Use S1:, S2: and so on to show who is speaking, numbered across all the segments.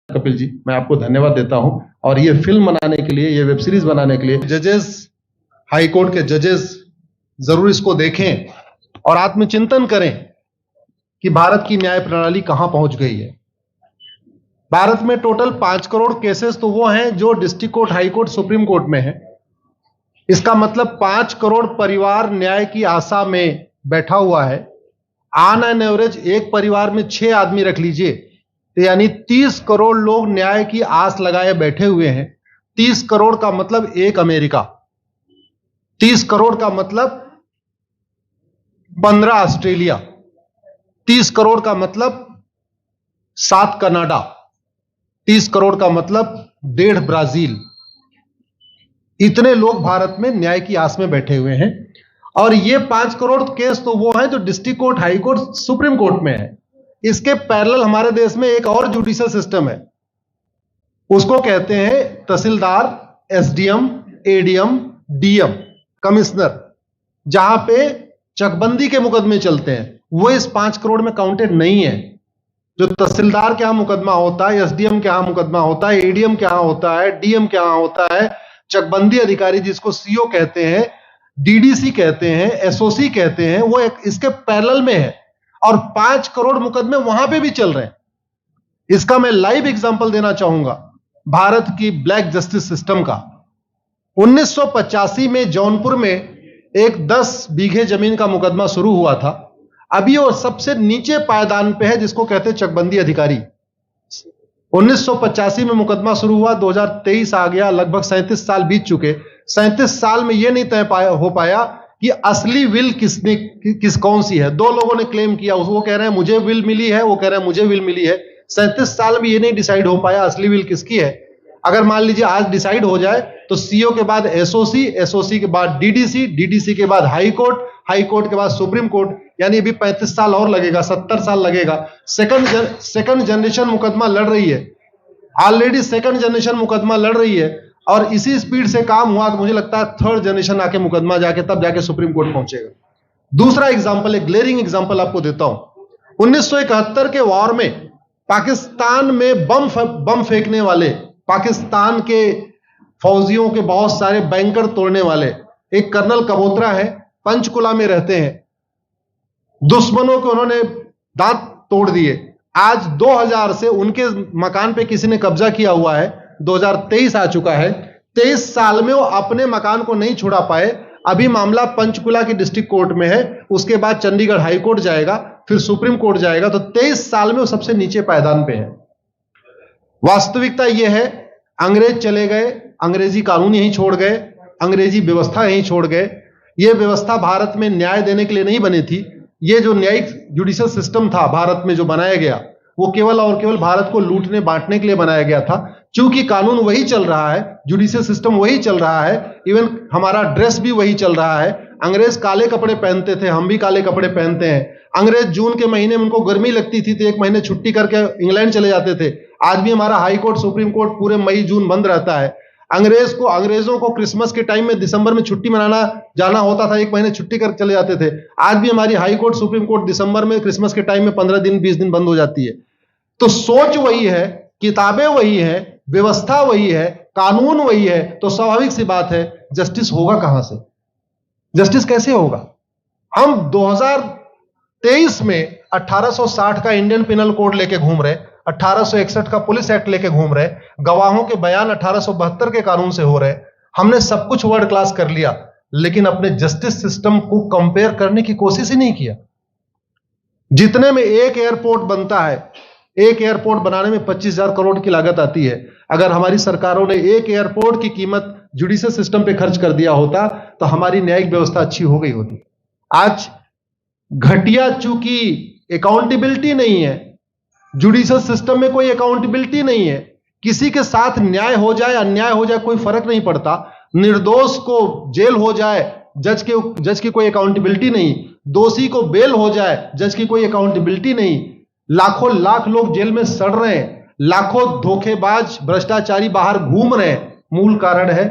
S1: कपिल जी, मैं आपको धन्यवाद देता हूं। और ये फिल्म बनाने के लिए, ये वेब सीरीज बनाने के लिए जजेस, हाई कोर्ट के जजेस जरूर इसको देखें और आत्मचिंतन करें कि भारत की न्याय प्रणाली कहां पहुंच गई है। भारत में टोटल 5 करोड़ केसेस तो वो हैं जो district court, high court, supreme court में है। इसका मतलब 5 करोड़ परिवार न्याय की आशा में बैठा हुआ है। ऑन एन एवरेज एक परिवार में 6 आदमी रख लीजिए, तो यानी 30 करोड़ लोग न्याय की आस लगाए बैठे हुए हैं। 30 करोड़ का मतलब एक अमेरिका, 30 करोड़ का मतलब 15 ऑस्ट्रेलिया, 30 करोड़ का मतलब 7 कनाडा, 30 करोड़ का मतलब 1.5 ब्राजील। इतने लोग भारत में न्याय की आस में बैठे हुए हैं। और ये 5 करोड़ केस तो वो हैं जो district court, high court, supreme court में है। इसके पैरेलल हमारे देश में एक और जुडिशियल सिस्टम है, उसको कहते हैं तहसीलदार, एसडीएम, एडीएम, डीएम, कमिश्नर, जहां पे चकबंदी के मुकदमे चलते हैं। वो इस 5 करोड़ में काउंटेड नहीं है। जो तहसीलदार के यहां मुकदमा होता है, एसडीएम के यहां मुकदमा होता है, एडीएम के यहां होता है, डीएम के यहां होता है, चकबंदी अधिकारी जिसको सीओ कहते हैं, डीडीसी कहते हैं, एसओसी कहते हैं, वो एक इसके पैरेलल में है। और 5 करोड़ मुकदमे वहां पे भी चल रहे हैं। इसका मैं लाइव एग्जांपल देना चाहूंगा भारत की ब्लैक जस्टिस सिस्टम का। 1985 में जौनपुर में एक 10 बीघे जमीन का मुकदमा शुरू हुआ था। अभी वो सबसे नीचे पायदान पे है, जिसको कहते हैं चकबंदी अधिकारी। 1985 में मुकदमा शुरू हुआ, 2023 आ गया, लगभग 37 साल बीत चुके। 37 साल में यह नहीं तय हो पाया कि असली विल कौन सी है। 2 लोगों ने क्लेम किया, वो कह रहे हैं मुझे विल मिली है, वो कह रहे हैं मुझे विल मिली है। 37 साल में यह नहीं डिसाइड हो पाया असली विल किसकी है। अगर मान लीजिए आज डिसाइड हो जाए तो सीओ के बाद एसओसी, एसओसी के बाद डीडीसी, डीडीसी के बाद हाई कोर्ट, हाई कोर्ट के बाद सुप्रीम कोर्ट, यानी अभी 35 साल और लगेगा, 70 साल लगेगा। सेकंड जनरेशन मुकदमा लड़ रही है, ऑलरेडी सेकंड जनरेशन मुकदमा लड़ रही है। और इसी स्पीड से काम हुआ तो मुझे लगता है 3rd जनरेशन आके मुकदमा जाके तब जाके सुप्रीम कोर्ट पहुंचेगा। दूसरा एग्जांपल, एक ग्लेरिंग एग्जांपल आपको देता हूं। 1971 के वॉर में पाकिस्तान में बम फेंकने वाले, पाकिस्तान के फौजियों के बहुत सारे बैंकर तोड़ने वाले एक कर्नल कबोत्रा है, पंचकुला में रहते हैं। दुश्मनों के उन्होंने दांत तोड़ दिए। आज 2000 से उनके मकान पे किसी ने कब्जा किया हुआ है। 2023 आ चुका है, 23 साल में वो अपने मकान को नहीं छुड़ा पाए। अभी मामला पंचकुला की डिस्ट्रिक्ट कोर्ट में है, उसके बाद चंडीगढ़ हाई कोर्ट जाएगा, फिर सुप्रीम कोर्ट जाएगा। तो 23 साल में वो सबसे नीचे पायदान पे है। वास्तविकता यह है, अंग्रेज चले गए, अंग्रेजी कानून यहीं छोड़ गए, अंग्रेजी व्यवस्था यहीं छोड़ गए। यह व्यवस्था भारत में न्याय देने के लिए नहीं बनी थी। यह जो न्यायिक जुडिशियल सिस्टम था भारत में जो बनाया गया, वो केवल और केवल भारत को लूटने बांटने के लिए बनाया गया था। क्योंकि कानून वही चल रहा है, जुडिशियल सिस्टम वही चल रहा है, इवन हमारा ड्रेस भी वही चल रहा है। अंग्रेज काले कपड़े पहनते थे, हम भी काले कपड़े पहनते हैं। अंग्रेज जून के महीने में उनको गर्मी लगती थी तो 1 महीने छुट्टी करके इंग्लैंड चले जाते थे। आज भी हमारा हाई कोर्ट, सुप्रीम कोर्ट पूरे मई जून बंद रहता है। अंग्रेजों को क्रिसमस के टाइम में दिसंबर में छुट्टी मनाना जाना होता था, 1 महीने छुट्टी कर चले जाते थे। आज भी हमारी हाई कोर्ट, सुप्रीम कोर्ट दिसंबर में, क्रिसमस के टाइम में 15 दिन 20 दिन बंद हो जाती है। तो सोच वही है, किताबें वही है, व्यवस्था वही है, कानून वही है। तो स्वाभाविक सी बात है, जस्टिस होगा कहां से? जस्टिस कैसे होगा? हम 2023 में 1860 का इंडियन पिनल कोड लेके घूम रहे, 1861 का पुलिस एक्ट लेके घूम रहे, गवाहों के बयान 1872 के कानून से हो रहे। हमने सब कुछ वर्ल्ड क्लास कर लिया, लेकिन अपने जस्टिस सिस्टम को कंपेयर करने की कोशिश ही नहीं किया। जितने में एक एयरपोर्ट बनता है, एक एयरपोर्ट बनाने में 25,000 करोड़ की लागत आती है। अगर हमारी सरकारों ने एक एयरपोर्ट की कीमत जुडिशियल सिस्टम पे खर्च कर दिया होता तो हमारी न्यायिक व्यवस्था अच्छी हो गई होती। आज घटिया, चूंकि अकाउंटेबिलिटी नहीं है, जुडिशियल सिस्टम में कोई अकाउंटेबिलिटी नहीं है। किसी के साथ न्याय हो जाए, अन्याय हो जाए, कोई फर्क नहीं पड़ता। निर्दोष को जेल हो जाए, जज की कोई अकाउंटेबिलिटी नहीं। दोषी को बेल हो जाए, जज की कोई अकाउंटेबिलिटी नहीं। लाखों लाख लोग जेल में सड़ रहे हैं, लाखों धोखेबाज भ्रष्टाचारी बाहर घूम रहे हैं। मूल कारण है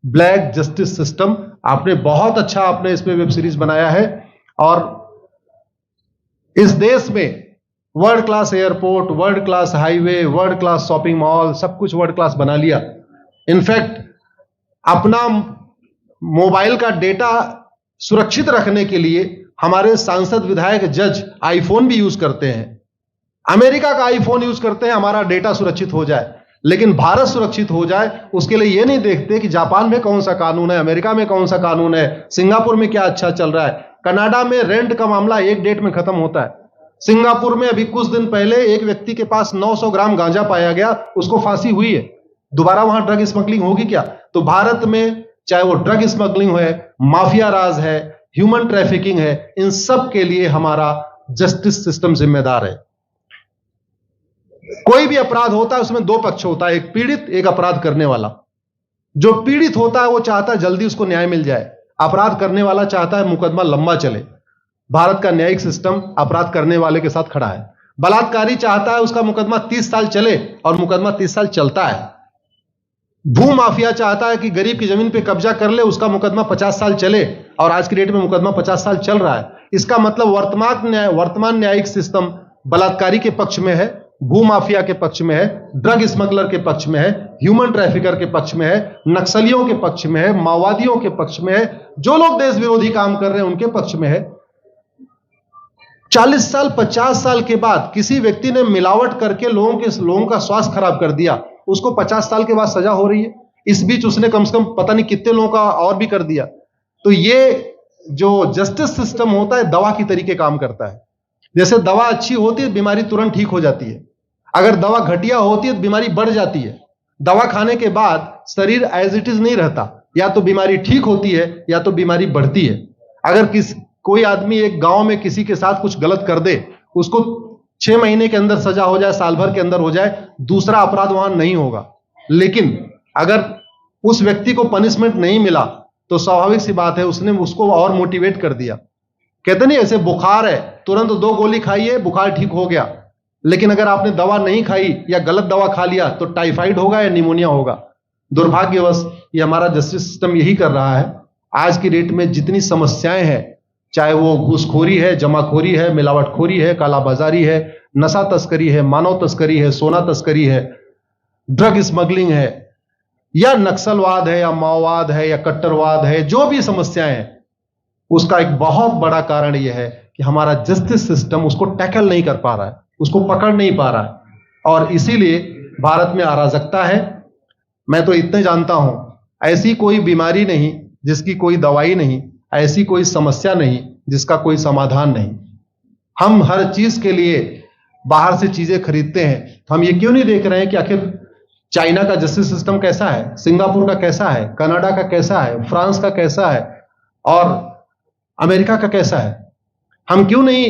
S1: ब्लैक जस्टिस सिस्टम। आपने बहुत अच्छा, आपने इस पे वेब सीरीज बनाया है। और इस देश में world class airport, world class highway, world class shopping mall, सब कुछ वर्ल्ड क्लास बना लिया। इनफैक्ट अपना मोबाइल का डेटा सुरक्षित रखने के लिए हमारे सांसद, विधायक, जज आईफोन भी यूज करते हैं। अमेरिका का आईफोन यूज करते हैं हमारा डेटा सुरक्षित हो जाए, लेकिन भारत सुरक्षित हो जाए उसके लिए यह नहीं देखते कि जापान में कौन सा कानून है, अमेरिका में कौन सा कानून है, सिंगापुर में क्या अच्छा चल रहा है। कनाडा में रेंट का मामला एक डेट में खत्म होता है। सिंगापुर में अभी कुछ दिन पहले एक व्यक्ति के पास 900 ग्राम गांजा पाया गया, उसको फांसी हुई है। दोबारा वहां ड्रग स्मगलिंग होगी क्या? तो भारत में चाहे वो ड्रग स्मगलिंग है, माफिया राज है, ह्यूमन ट्रैफिकिंग है, इन सब के लिए हमारा जस्टिस सिस्टम जिम्मेदार है। कोई भी अपराध होता है उसमें दो पक्ष होता है, एक पीड़ित, एक अपराध करने वाला। जो पीड़ित होता है वो चाहता है जल्दी उसको न्याय मिल जाए, अपराध करने वाला चाहता है मुकदमा लंबा चले। भारत का न्यायिक सिस्टम अपराध करने वाले के साथ खड़ा है। बलात्कारी चाहता है उसका मुकदमा 30 साल चले और मुकदमा 30 साल चलता है। भू माफिया चाहता है कि गरीब की जमीन पे कब्जा कर ले, उसका मुकदमा 50 साल चले और आज की डेट में मुकदमा 50 साल चल रहा है। इसका मतलब वर्तमान न्यायिक सिस्टम बलात्कारी के पक्ष में है, भू माफिया के पक्ष में है, ड्रग स्मगलर के पक्ष में है, ह्यूमन ट्रैफिकर के पक्ष में है, नक्सलियों के पक्ष में है, माओवादियों के पक्ष में है, जो लोग देश विरोधी काम कर रहे हैं उनके पक्ष में है। 40 साल 50 साल के बाद किसी व्यक्ति ने मिलावट करके लोगों का स्वास्थ्य खराब कर दिया, उसको 50 साल के बाद सजा हो रही है। इस बीच उसने कम से कम पता नहीं कितने लोगों का और भी कर दिया। तो ये जो जस्टिस सिस्टम होता है दवा की तरीके काम करता है। जैसे दवा अच्छी होती है बीमारी तुरंत ठीक हो जाती है, अगर दवा घटिया होती है तो बीमारी बढ़ जाती है। दवा खाने के बाद शरीर एज इट इज नहीं रहता, या तो बीमारी ठीक होती है या तो बीमारी बढ़ती है। अगर कोई आदमी एक गांव में किसी के साथ कुछ गलत कर दे, उसको 6 महीने के अंदर सजा हो जाए, साल भर के अंदर हो जाए, दूसरा अपराध वहां नहीं होगा। लेकिन अगर उस व्यक्ति को पनिशमेंट नहीं मिला तो स्वाभाविक सी बात है उसने उसको और मोटिवेट कर दिया। कहते नहीं ऐसे बुखार है, तुरंत 2 गोली खाइए बुखार ठीक हो गया, लेकिन अगर आपने दवा नहीं खाई या गलत दवा खा लिया तो टाइफाइड होगा या निमोनिया होगा। दुर्भाग्यवश ये हमारा जस्टिस सिस्टम यही कर रहा है। आज की डेट में जितनी समस्याएं हैं, चाहे वो घूसखोरी है, जमाखोरी है, मिलावटखोरी है, कालाबाजारी है, नशा तस्करी है, मानव तस्करी है, सोना तस्करी है, ड्रग स्मगलिंग है, या नक्सलवाद है, या माओवाद है, या कट्टरवाद है, जो भी समस्याएं हैं, उसका एक बहुत बड़ा कारण यह है कि हमारा जस्टिस सिस्टम उसको टैकल नहीं कर पा रहा है, उसको पकड़ नहीं पा रहा है, और इसीलिए भारत में अराजकता है। मैं तो इतने जानता हूं, ऐसी कोई बीमारी नहीं जिसकी कोई दवाई नहीं, ऐसी कोई समस्या नहीं जिसका कोई समाधान नहीं। हम हर चीज के लिए बाहर से चीजें खरीदते हैं, तो हम ये क्यों नहीं देख रहे हैं कि आखिर चाइना का जस्टिस सिस्टम कैसा है, सिंगापुर का कैसा है, कनाडा का कैसा है, फ्रांस का कैसा है और अमेरिका का कैसा है। हम क्यों नहीं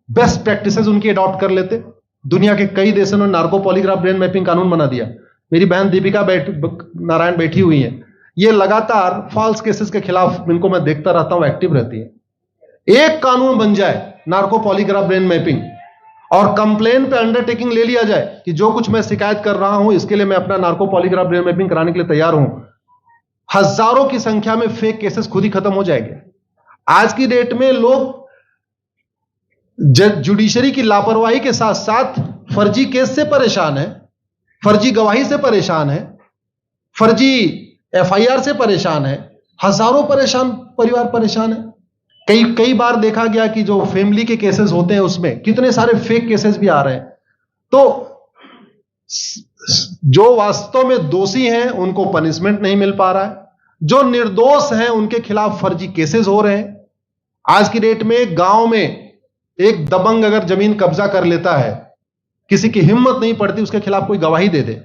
S1: बेस्ट प्रैक्टिसेस उनकी अडॉप्ट कर लेते। दुनिया के कई देशों ने नार्को पॉलीग्राफ ब्रेन मैपिंग कानून बना दिया। मेरी बहन दीपिका नारायण बैठी हुई है, ये लगातार फॉल्स केसेस के खिलाफ, इनको मैं देखता रहता हूं, एक्टिव रहती है। एक कानून बन जाए नार्को पॉलीग्राफ ब्रेन मैपिंग और कंप्लेन पे अंडरटेकिंग ले लिया जाए कि जो कुछ मैं शिकायत कर रहा हूं इसके लिए मैं अपना नार्को पॉलीग्राफ ब्रेन मैपिंग कराने के लिए तैयार हूं, हजारों की संख्या में फेक केसेस खुद ही खत्म हो जाएंगे। आज की डेट में लोग जुडिशरी की लापरवाही के साथ साथ फर्जी केस से परेशान है, फर्जी गवाही से परेशान है, फर्जी एफआईआर से परेशान है, हजारों परिवार परेशान है। कई बार देखा गया कि जो फैमिली के केसेस होते हैं उसमें कितने सारे फेक केसेस भी आ रहे हैं। तो जो वास्तव में दोषी हैं उनको पनिशमेंट नहीं मिल पा रहा है, जो निर्दोष हैं उनके खिलाफ फर्जी केसेस हो रहे हैं। आज की डेट में गांव में एक दबंग अगर जमीन कब्जा कर लेता है, किसी की हिम्मत नहीं पड़ती उसके खिलाफ कोई गवाही दे दे।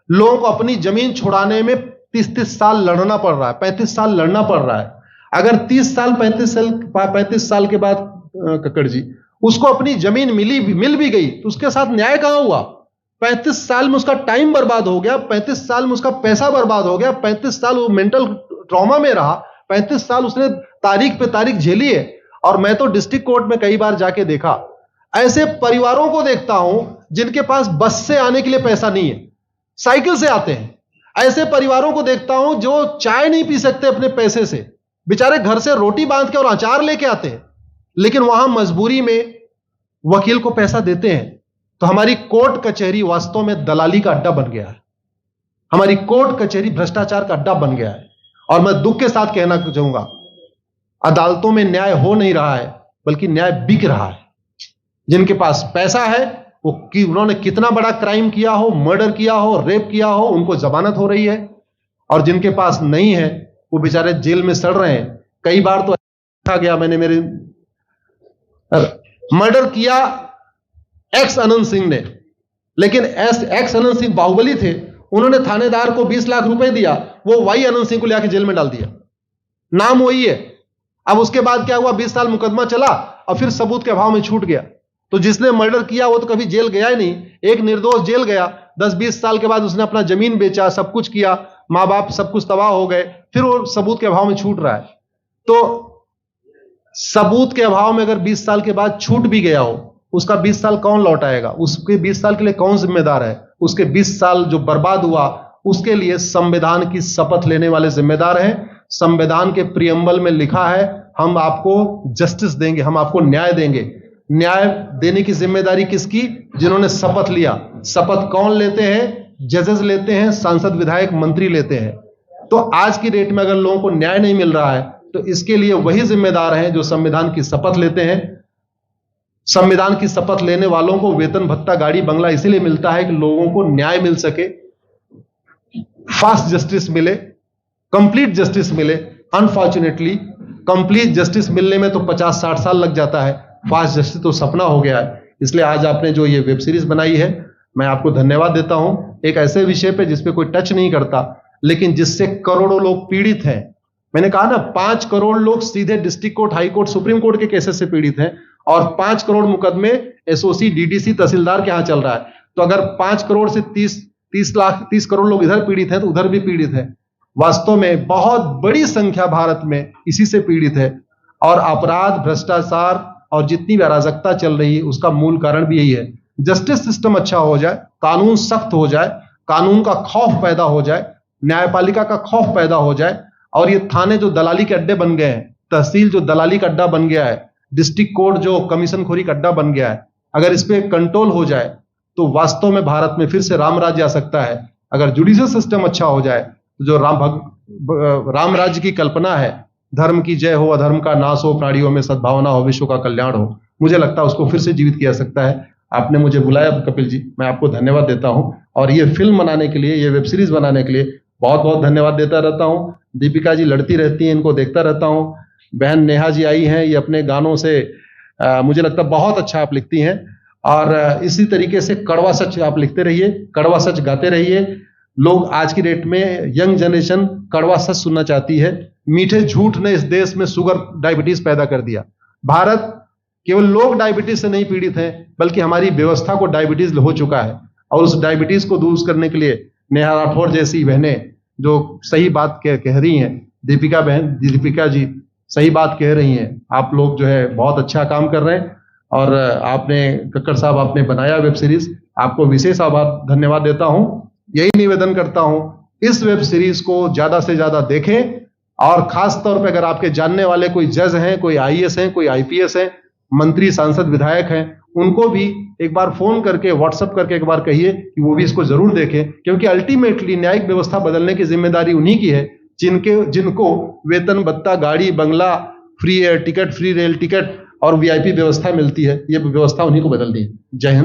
S1: लोगों को अपनी जमीन छुड़ाने में 30-30 साल लड़ना पड़ रहा है, 35 साल लड़ना पड़ रहा है। अगर 30 साल 35 साल के बाद कक्कड़ जी उसको अपनी जमीन मिल भी गई तो उसके साथ न्याय कहां हुआ? 35 साल में उसका टाइम बर्बाद हो गया, 35 साल में उसका पैसा बर्बाद हो गया, 35 साल वो मेंटल ट्रॉमा में रहा, 35 साल उसने तारीख पे तारीख झेली है। और मैं तो डिस्ट्रिक्ट कोर्ट में कई बार जाके देखा, ऐसे परिवारों को देखता हूं जिनके पास बस से आने के लिए पैसा नहीं है, साइकिल से आते हैं। ऐसे परिवारों को देखता हूं जो चाय नहीं पी सकते अपने पैसे से, बेचारे घर से रोटी बांध के और अचार लेके आते हैं, लेकिन वहां मजबूरी में वकील को पैसा देते हैं। तो हमारी कोर्ट कचहरी वास्तव में दलाली का अड्डा बन गया है। हमारी कोर्ट कचहरी भ्रष्टाचार का अड्डा बन गया है। और मैं दुख के साथ कहना चाहूंगा, अदालतों में न्याय हो नहीं रहा है, बल्कि न्याय बिक रहा है। जिनके पास पैसा है, वो उन्होंने कितना बड़ा क्राइम किया हो, मर्डर किया हो, रेप किया हो, उनको जमानत हो रही है। और जिनके पास नहीं है, वो बेचारे जेल में सड़ रहे हैं। कई बार तो देखा गया, मैंने मेरे मर्डर किया एक्स अनंत सिंह ने, लेकिन एक्स अनंत सिंह बाहुबली थे, उन्होंने थानेदार को 20 लाख रुपए दिया, वो वाई अनंत सिंह को लेकर जेल में डाल दिया। नाम वही है। अब उसके बाद क्या हुआ, 20 साल मुकदमा चला और फिर सबूत के अभाव में छूट गया। तो जिसने मर्डर किया वो तो कभी जेल गया ही नहीं। एक निर्दोष जेल गया, 10-20 साल के बाद उसने अपना जमीन बेचा, सब कुछ किया, मां बाप सब कुछ तबाह हो गए, फिर वो सबूत के अभाव में छूट रहा है। तो सबूत के अभाव में अगर 20 साल के बाद छूट भी गया हो, उसका 20 साल कौन लौटाएगा? उसके 20 साल के लिए कौन जिम्मेदार है? उसके 20 साल जो बर्बाद हुआ, उसके लिए संविधान की शपथ लेने वाले जिम्मेदार हैं। संविधान के प्रियम्बल में लिखा है, हम आपको जस्टिस देंगे, हम आपको न्याय देंगे। न्याय देने की जिम्मेदारी किसकी? जिन्होंने शपथ लिया। शपथ कौन लेते हैं? जजेस लेते हैं, सांसद, विधायक, मंत्री लेते हैं। तो आज की डेट में अगर लोगों को न्याय नहीं मिल रहा है, तो इसके लिए वही जिम्मेदार हैं जो संविधान की शपथ लेते हैं। संविधान की शपथ लेने वालों को वेतन, भत्ता, गाड़ी, बंगला इसीलिए मिलता है कि लोगों को न्याय मिल सके, फास्ट जस्टिस मिले, कंप्लीट जस्टिस मिले। अनफॉर्चुनेटली कंप्लीट जस्टिस मिलने में तो 50-60 साल लग जाता है, फास्ट जस्टिस तो सपना हो गया है। इसलिए आज आपने जो ये वेब सीरीज बनाई है, मैं आपको धन्यवाद देता हूं। एक ऐसे विषय पे जिस पे कोई टच नहीं करता, लेकिन जिससे करोड़ों लोग पीड़ित हैं। मैंने कहा ना, 5 करोड़ लोग सीधे district court, high court, supreme court के केसेस से पीड़ित हैं, और 5 करोड़ मुकदमे एसओसी, डीडीसी, तहसीलदार के यहां चल रहा है। तो अगर 5 करोड़ से 30 करोड़ लोग इधर पीड़ित हैं, तो उधर भी पीड़ित है। वास्तव में बहुत बड़ी संख्या भारत में इसी से पीड़ित है। और अपराध, भ्रष्टाचार और जितनी भी अराजकता चल रही है, उसका मूल कारण भी यही है। जस्टिस सिस्टम अच्छा हो जाए, कानून सख्त हो जाए, कानून का खौफ पैदा हो जाए, न्यायपालिका का खौफ पैदा हो जाए, और ये थाने जो दलाली के अड्डे बन गए हैं, तहसील जो दलाली का अड्डा बन गया है, डिस्ट्रिक्ट कोर्ट जो कमीशन खोरी का अड्डा बन गया है, अगर इस पे कंट्रोल हो जाए, तो वास्तव में भारत में फिर से राम राज्य आ सकता है। अगर जुडिशियल सिस्टम अच्छा हो जाए, तो जो राम राज्य की कल्पना है, धर्म की जय हो, अधर्म का नाश हो, प्राणियों में सद्भावना हो, विश्व का कल्याण हो, मुझे लगता है उसको फिर से जीवित किया जा सकता है। आपने मुझे बुलाया कपिल जी, मैं आपको धन्यवाद देता हूं। और ये फिल्म बनाने के लिए, ये वेब सीरीज बनाने के लिए बहुत बहुत धन्यवाद देता रहता हूं। दीपिका जी लड़ती रहती हैं, इनको देखता रहता हूं। बहन नेहा जी आई हैं, ये अपने गानों से मुझे लगता है बहुत अच्छा आप लिखती हैं। और इसी तरीके से कड़वा सच आप लिखते रहिए, कड़वा सच गाते रहिए। लोग आज की डेट में, यंग जनरेशन कड़वा सच सुनना चाहती है। मीठे झूठ ने इस देश में शुगर, डायबिटीज पैदा कर दिया। भारत केवल लोग डायबिटीज से नहीं पीड़ित हैं, बल्कि हमारी व्यवस्था को डायबिटीज हो चुका है। और उस डायबिटीज को दूर करने के लिए नेहा राठौर जैसी बहनें जो सही बात कह रही हैं, दीपिका जी सही बात कह रही हैं। आप लोग जो है बहुत अच्छा काम कर रहे हैं। और आपने, कक्कड़ साहब, आपने बनाया वेब सीरीज, आपको विशेष आभार, धन्यवाद देता हूं। यही निवेदन करता हूं, इस वेब सीरीज को ज्यादा से ज्यादा देखें। और खास तौर पे अगर आपके जानने वाले कोई जज हैं, कोई आईएएस हैं, कोई आईपीएस हैं, मंत्री, सांसद, विधायक हैं, उनको भी एक बार फोन करके, व्हाट्सएप करके एक बार कहिए कि वो भी इसको जरूर देखें। क्योंकि अल्टीमेटली न्यायिक व्यवस्था बदलने की जिम्मेदारी उन्हीं की है जिनको वेतन, भत्ता, गाड़ी, बंगला, free air ticket, free rail ticket और वीआईपी व्यवस्था मिलती है। ये व्यवस्था उन्हीं को बदलनी है। जय हिंद।